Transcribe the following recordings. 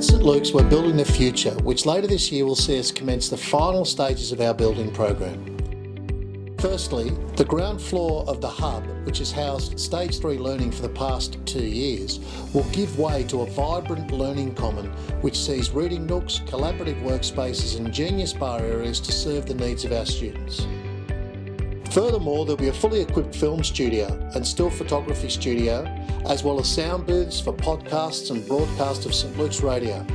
At St Luke's, we're building the future, which later this year will see us commence the final stages of our building program. Firstly, the ground floor of the hub, which has housed Stage 3 learning for the past 2 years, will give way to a vibrant learning common which sees reading nooks, collaborative workspaces and genius bar areas to serve the needs of our students. Furthermore, there'll be a fully equipped film studio and still photography studio, as well as sound booths for podcasts and broadcast of St Luke's Radio,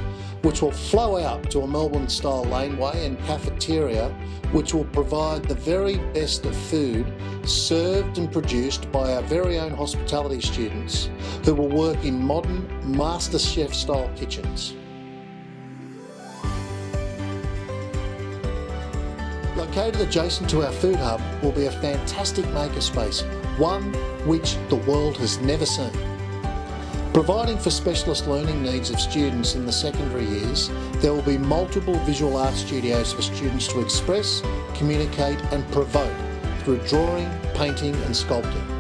which will flow out to a Melbourne-style laneway and cafeteria, which will provide the very best of food served and produced by our very own hospitality students who will work in modern master chef-style kitchens. Located adjacent to our food hub will be a fantastic makerspace, one which the world has never seen. Providing for specialist learning needs of students in the secondary years, there will be multiple visual art studios for students to express, communicate and provoke through drawing, painting and sculpting.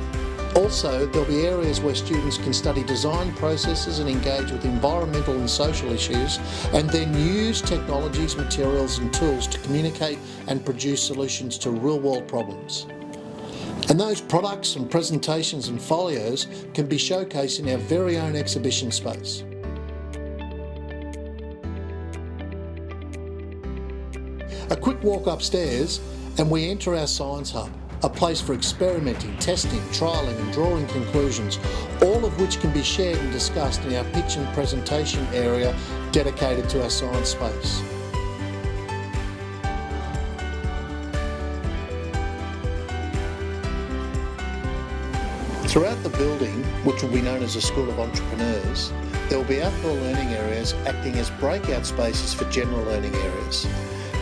Also, there'll be areas where students can study design processes and engage with environmental and social issues, and then use technologies, materials and tools to communicate and produce solutions to real-world problems. And those products and presentations and folios can be showcased in our very own exhibition space. A quick walk upstairs and we enter our science hub, a place for experimenting, testing, trialling and drawing conclusions, all of which can be shared and discussed in our pitch and presentation area dedicated to our science space. Throughout the building, which will be known as a School of Entrepreneurs, there will be outdoor learning areas acting as breakout spaces for general learning areas.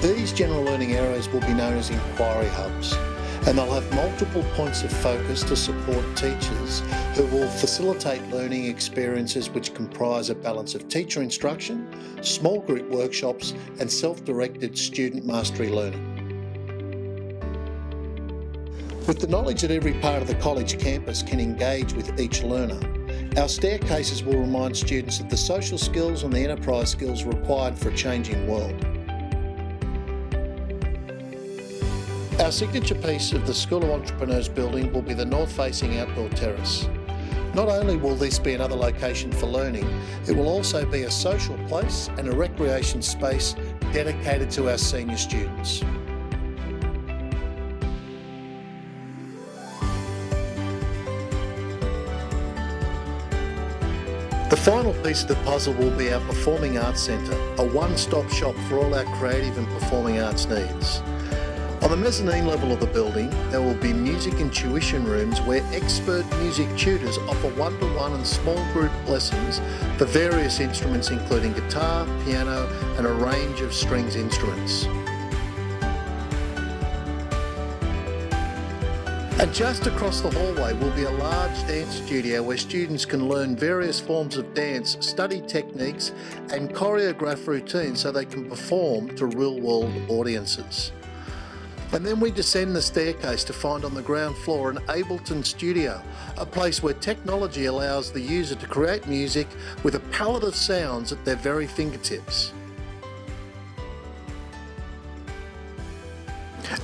These general learning areas will be known as inquiry hubs, and they'll have multiple points of focus to support teachers who will facilitate learning experiences which comprise a balance of teacher instruction, small group workshops and self-directed student mastery learning. With the knowledge that every part of the college campus can engage with each learner, our staircases will remind students of the social skills and the enterprise skills required for a changing world. Our signature piece of the School of Entrepreneurs building will be the north-facing outdoor terrace. Not only will this be another location for learning, it will also be a social place and a recreation space dedicated to our senior students. The final piece of the puzzle will be our Performing Arts Centre, a one-stop shop for all our creative and performing arts needs. On the mezzanine level of the building, there will be music and tuition rooms where expert music tutors offer one-to-one and small group lessons for various instruments including guitar, piano and a range of strings instruments. And just across the hallway will be a large dance studio where students can learn various forms of dance, study techniques and choreograph routines so they can perform to real-world audiences. And then we descend the staircase to find on the ground floor an Ableton Studio, a place where technology allows the user to create music with a palette of sounds at their very fingertips.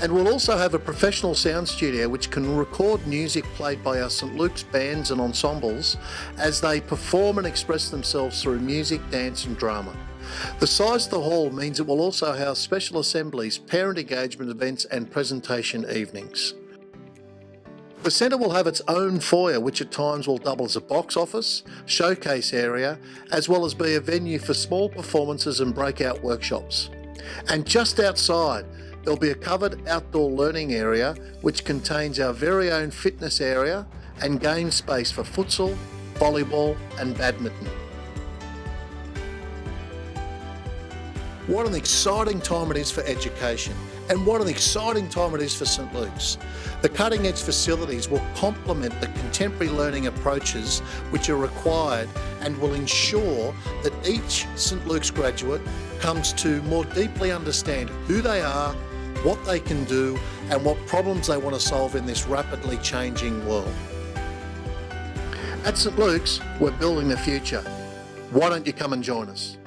And we'll also have a professional sound studio which can record music played by our St Luke's bands and ensembles as they perform and express themselves through music, dance and drama. The size of the hall means it will also house special assemblies, parent engagement events and presentation evenings. The centre will have its own foyer which at times will double as a box office, showcase area, as well as be a venue for small performances and breakout workshops. And just outside, there'll be a covered outdoor learning area which contains our very own fitness area and game space for futsal, volleyball and badminton. What an exciting time it is for education, and what an exciting time it is for St Luke's. The cutting edge facilities will complement the contemporary learning approaches which are required and will ensure that each St Luke's graduate comes to more deeply understand who they are, what they can do and what problems they want to solve in this rapidly changing world. At St Luke's, we're building the future. Why don't you come and join us?